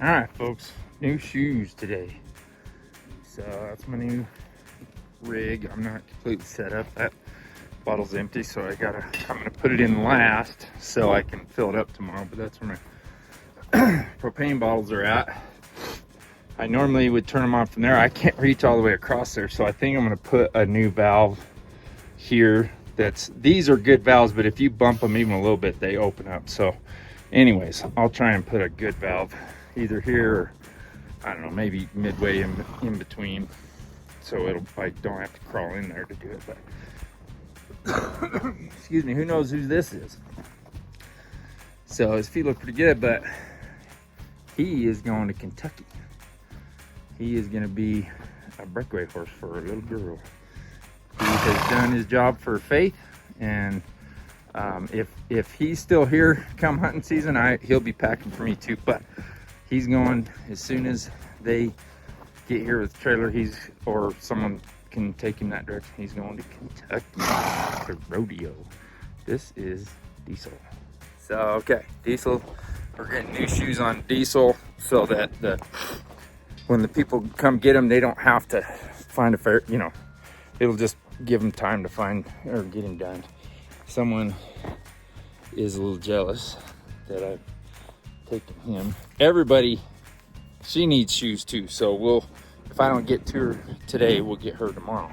All right, folks, new shoes today. So that's my new rig. I'm not completely set up. That bottle's empty, so I'm gonna put it in last so I can fill it up tomorrow. But that's where my propane bottles are at. I normally would turn them on from there. I can't reach all the way across there, so I think I'm gonna put a new valve here. These are good valves, but if you bump them even a little bit, they open up. So anyways, I'll try and put a good valve either here or I don't know, maybe midway in between, so I don't have to crawl in there to do it. But excuse me, who knows who this is? So his feet look pretty good, but he is going to Kentucky. He is going to be a breakaway horse for a little girl. He has done his job for Faith, and if he's still here come hunting season, he'll be packing for me too. But he's going as soon as they get here with the trailer. Or someone can take him that direction. He's going to Kentucky to rodeo. This is Diesel. So okay, Diesel. We're getting new shoes on Diesel so that when the people come get him, they don't have to find a fair. It'll just give him time to find or get him done. Someone is a little jealous that I've taken him. Everybody, she needs shoes too, so if I don't get to her today, we'll get her tomorrow.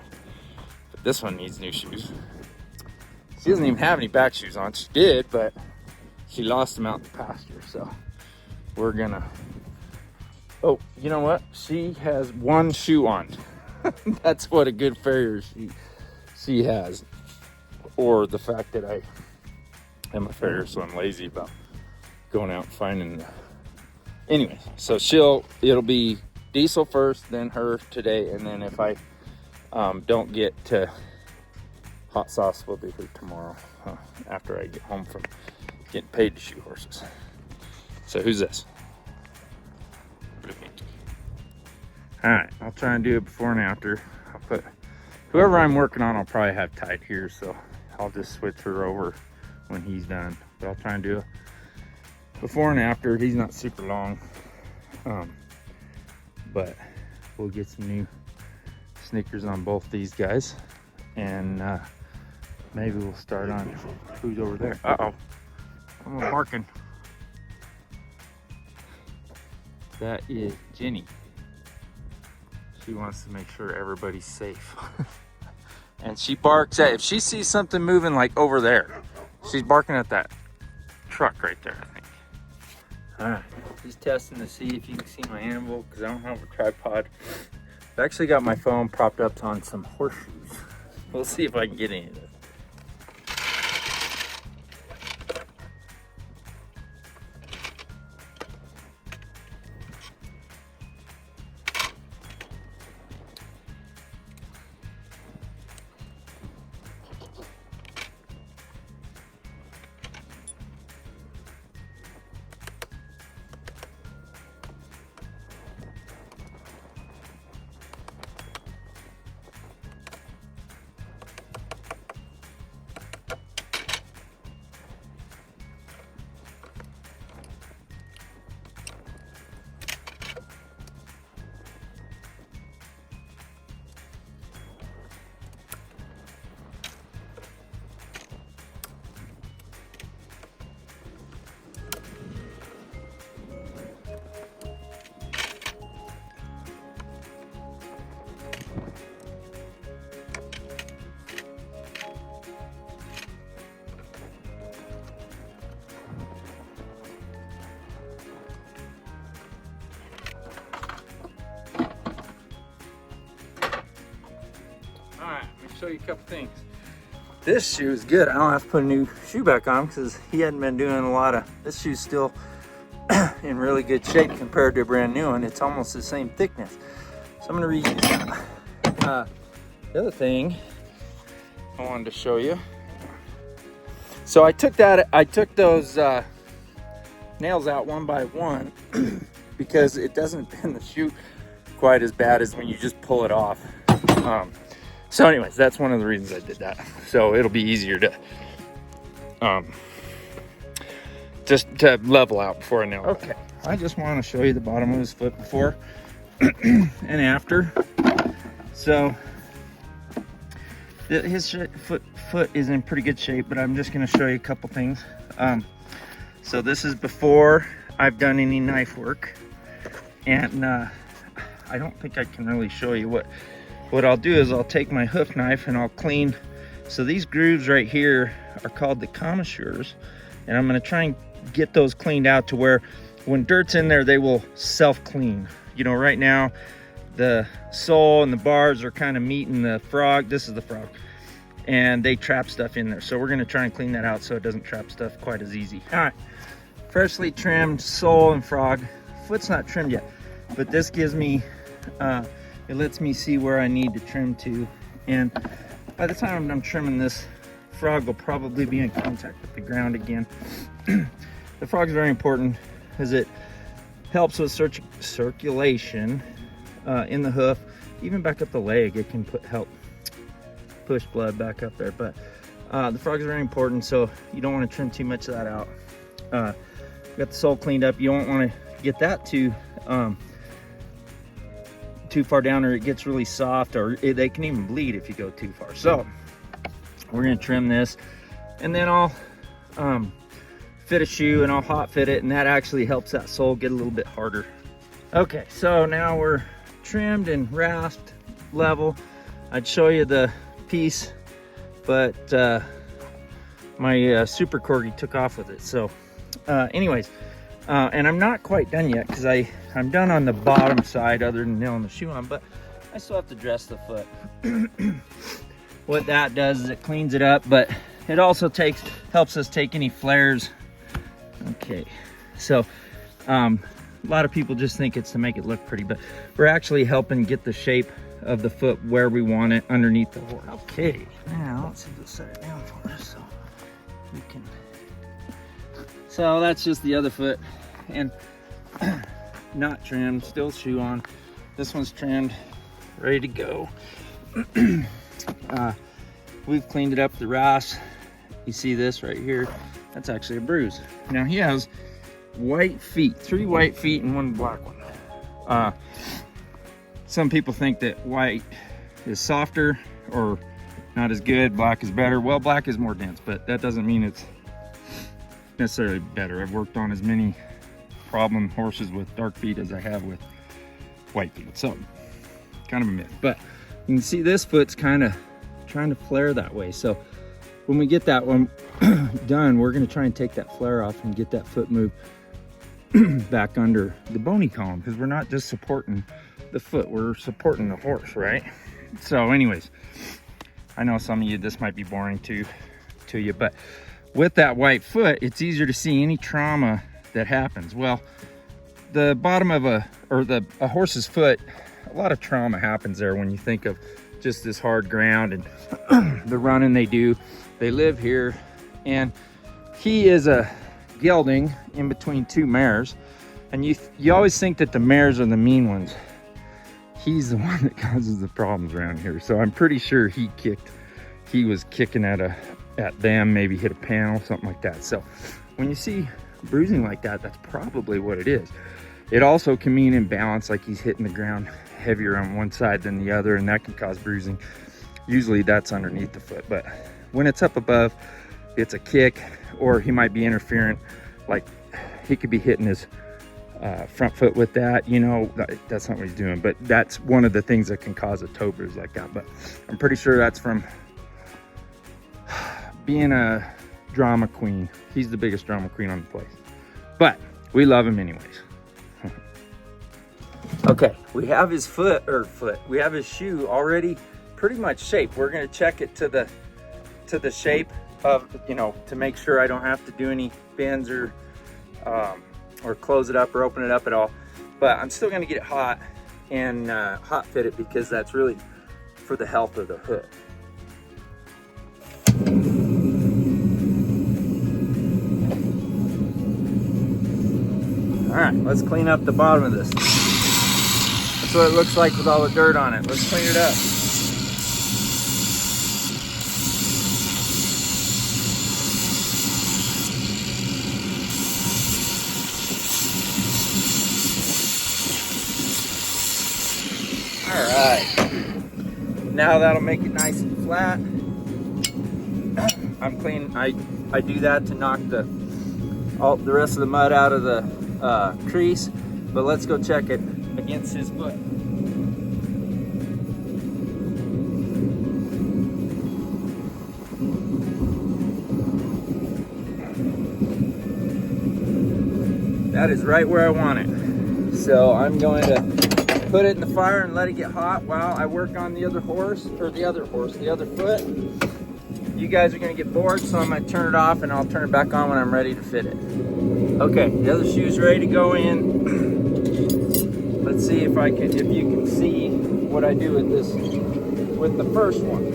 But this one needs new shoes. She doesn't even have any back shoes on. She did, but she lost them out in the pasture, so we're gonna, oh, you know what? She has one shoe on. That's what a good farrier she has. Or the fact that I am a farrier, so I'm lazy about going out and finding anyways, so it'll be Diesel first, then her today, and then if I don't get to Hot Sauce, we'll do her tomorrow after I get home from getting paid to shoe horses. So who's this? All right, I'll try and do it before and after. I'll put whoever I'm working on, I'll probably have tied here, so I'll just switch her over when he's done. But I'll try and do it before and after. He's not super long, but we'll get some new sneakers on both these guys, and maybe we'll start on who's over there. Uh-oh, I'm barking. That is Jenny. She wants to make sure everybody's safe. And she barks if she sees something moving like over there. She's barking at that truck right there, I think. All right, just testing to see if you can see my animal because I don't have a tripod. I've actually got my phone propped up on some horseshoes. We'll see if I can get any of this. Show you a couple things. This shoe is good. I don't have to put a new shoe back on because he hadn't been doing a lot of. This shoe's still in really good shape compared to a brand new one. It's almost the same thickness. So I'm gonna reuse that. The other thing I wanted to show you. So I took those nails out one by one because it doesn't bend the shoe quite as bad as when you just pull it off. So anyways, that's one of the reasons I did that. So it'll be easier to just to level out before I nail it. Okay. I just want to show you the bottom of his foot before and after. So his foot is in pretty good shape, but I'm just going to show you a couple things. So this is before I've done any knife work, and I don't think I can really show you what I'll do is I'll take my hoof knife and I'll clean. So these grooves right here are called the commissures, and I'm going to try and get those cleaned out to where when dirt's in there, they will self-clean. You know, right now the sole and the bars are kind of meeting the frog. This is the frog, and they trap stuff in there. So we're going to try and clean that out so it doesn't trap stuff quite as easy. All right, freshly trimmed sole and frog. Foot's not trimmed yet, but this gives me it lets me see where I need to trim to, and by the time I'm done trimming, this frog will probably be in contact with the ground again. The frog's very important because it helps with circulation in the hoof, even back up the leg. It can help push blood back up there, but the frog is very important, so you don't want to trim too much of that out. Got the sole cleaned up. You don't want to get that too far down, or it gets really soft, or they can even bleed if you go too far. So we're going to trim this, and then I'll fit a shoe and I'll hot fit it, and that actually helps that sole get a little bit harder. Okay, so now we're trimmed and rasped level. I'd show you the piece, but my super corgi took off with it. So anyways, and I'm not quite done yet because I'm done on the bottom side other than nailing the shoe on, but I still have to dress the foot. What that does is it cleans it up, but it also helps us take any flares. Okay, so a lot of people just think it's to make it look pretty, but we're actually helping get the shape of the foot where we want it underneath the horse. Okay, now let's see if we'll set it down for us so we can. So that's just the other foot, and not trimmed, still shoe on. This one's trimmed, ready to go. We've cleaned it up, the rasp. You see this right here? That's actually a bruise. Now he has white feet, 3 white feet and 1 black one. Some people think that white is softer or not as good, black is better. Well, black is more dense, but that doesn't mean it's necessarily better. I've worked on as many problem horses with dark feet as I have with white feet, so kind of a myth. But you can see this foot's kind of trying to flare that way. So when we get that one done, we're going to try and take that flare off and get that foot moved back under the bony column, because we're not just supporting the foot, we're supporting the horse, right? So anyways, I know some of you, this might be boring to you, but with that white foot, it's easier to see any trauma that happens. Well, the bottom of a horse's foot, a lot of trauma happens there when you think of just this hard ground and the running they do. They live here, and he is a gelding in between 2 mares, and you always think that the mares are the mean ones. He's the one that causes the problems around here. So I'm pretty sure he was kicking at them, maybe hit a panel, something like that. So when you see bruising like that, that's probably what it is. It also can mean imbalance, like he's hitting the ground heavier on one side than the other, and that can cause bruising. Usually that's underneath the foot, but when it's up above, it's a kick, or he might be interfering, like he could be hitting his front foot with that, you know, that's not what he's doing, but that's one of the things that can cause a toe bruise like that. But I'm pretty sure that's from being a drama queen. He's the biggest drama queen on the place, but we love him anyways. Okay, we have his we have his shoe already pretty much shaped. We're going to check it to the shape of, you know, to make sure I don't have to do any bends or close it up or open it up at all. But I'm still going to get it hot and hot fit it, because that's really for the health of the hoof. All right, let's clean up the bottom of this. That's what it looks like with all the dirt on it. Let's clean it up. All right, now that'll make it nice and flat. I'm clean. I do that to knock the rest of the mud out of the crease. But let's go check it against his foot. That is right where I want it. So I'm going to put it in the fire and let it get hot while I work on the other foot. You guys are gonna get bored, so I'm gonna turn it off and I'll turn it back on when I'm ready to fit it. Okay, the other shoe's ready to go in. Let's see if you can see what I do with the first one.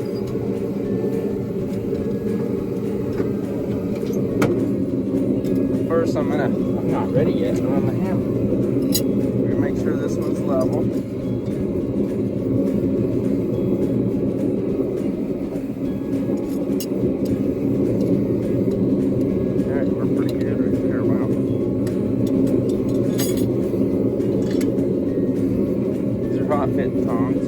First, I'm not ready yet, I'm on the hammer. We're gonna make sure this one's level. Fit tongs.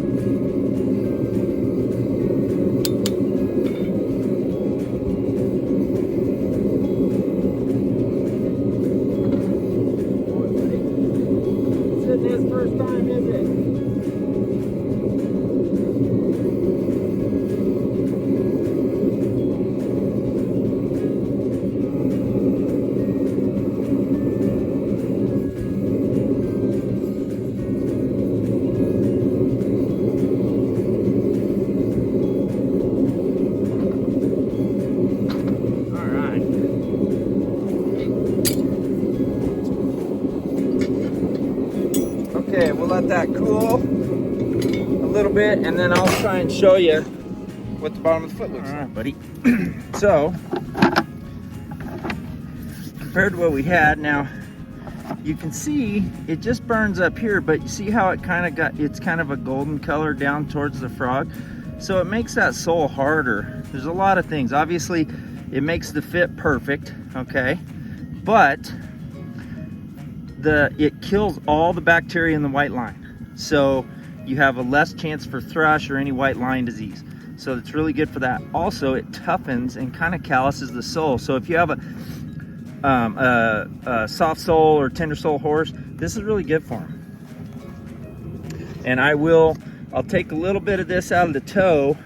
This isn't his first time, is it? Okay, we'll let that cool a little bit, and then I'll try and show you what the bottom of the foot looks like. All right, buddy. So, compared to what we had, now you can see it just burns up here, but you see how it's kind of a golden color down towards the frog. So it makes that sole harder. There's a lot of things. Obviously, it makes the fit perfect, okay? But it kills all the bacteria in the white line. So you have a less chance for thrush or any white line disease. So it's really good for that. Also, it toughens and kind of calluses the sole. So if you have a soft sole or tender sole horse, this is really good for them. And I'll take a little bit of this out of the toe,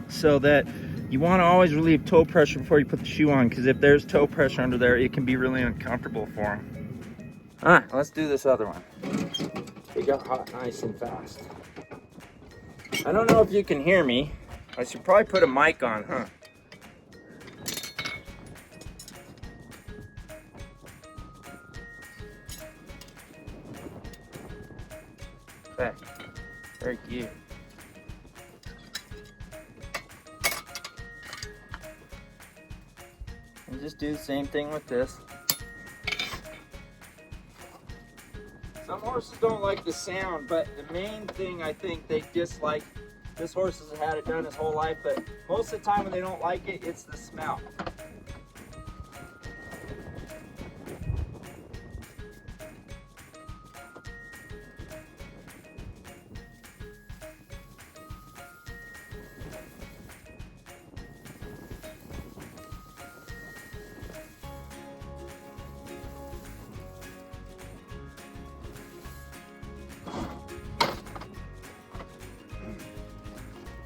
so that you want to always relieve toe pressure before you put the shoe on, because if there's toe pressure under there, it can be really uncomfortable for them. All right, let's do this other one. It got hot nice and fast. I don't know if you can hear me. I should probably put a mic on, huh? Okay, very cute. And just do the same thing with this. Some horses don't like the sound, but the main thing I think they dislike, this horse has had it done his whole life, but most of the time when they don't like it, it's the smell.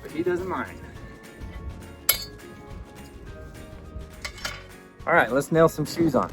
But he doesn't mind. All right, let's nail some shoes on.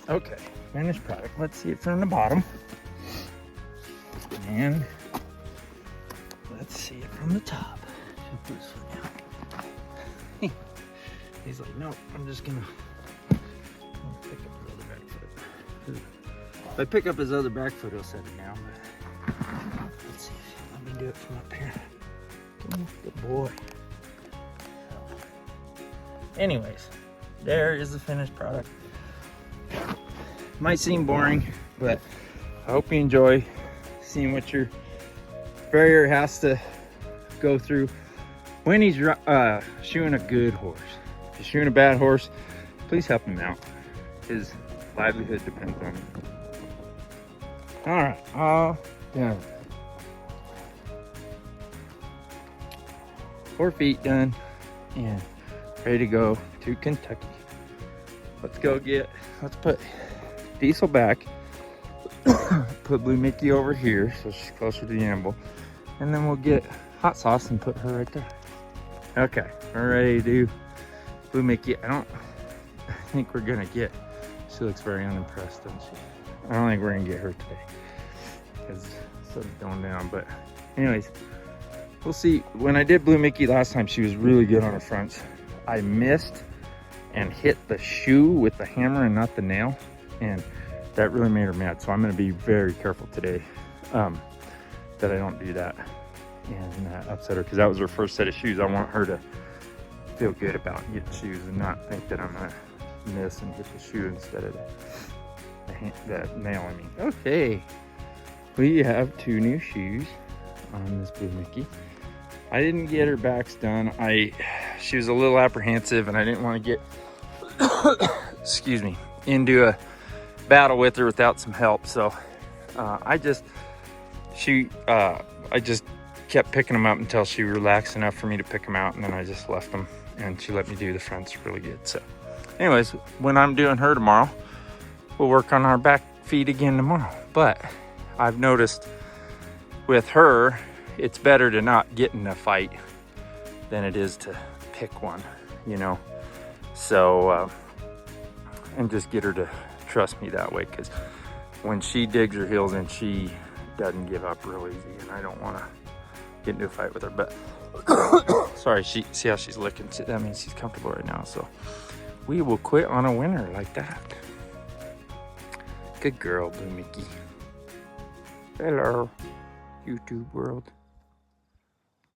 Okay, finished product. Let's see it from the bottom. And let's see it from the top. He'll put his foot down. He's like, no, I'm just gonna pick up his other back foot. If I pick up his other back foot, he'll set it down. But let's see. Let me do it from up here. Good boy. Anyways, there is the finished product. Might seem boring, but I hope you enjoy seeing what your farrier has to go through when he's shoeing a good horse. If you're shoeing a bad horse, please help him out. His livelihood depends on it. All right, all done. 4 feet done and ready to go to Kentucky. Let's put Diesel back, put Blue Mickey over here so she's closer to the animal, and then we'll get Hot Sauce and put her right there. Okay, we're ready to do Blue Mickey. I think we're gonna get, she looks very unimpressed, doesn't she? I don't think we're gonna get her today because sun's going down, but anyways, we'll see. When I did Blue Mickey last time, she was really good on her fronts. I missed and hit the shoe with the hammer and not the nail, and that really made her mad. So I'm going to be very careful today that I don't do that and upset her, because that was her first set of shoes. I want her to feel good about getting shoes and not think that I'm going to miss and hit the shoe instead of the nail. I mean, okay, we have 2 new shoes on this Blue Mickey. I didn't get her backs done. She was a little apprehensive, and I didn't want to get excuse me, into a battle with her without some help. So I just kept picking them up until she relaxed enough for me to pick them out, and then I just left them, and she let me do the fronts really good. So anyways, when I'm doing her tomorrow, we'll work on our back feet again tomorrow. But I've noticed with her, it's better to not get in a fight than it is to pick one, you know. So and just get her to trust me that way, because when she digs her heels in, she doesn't give up real easy, and I don't want to get into a fight with her. But sorry, see how she's licking? That means she's comfortable right now. So we will quit on a winner like that. Good girl, Blue Mickey. Hello, YouTube world.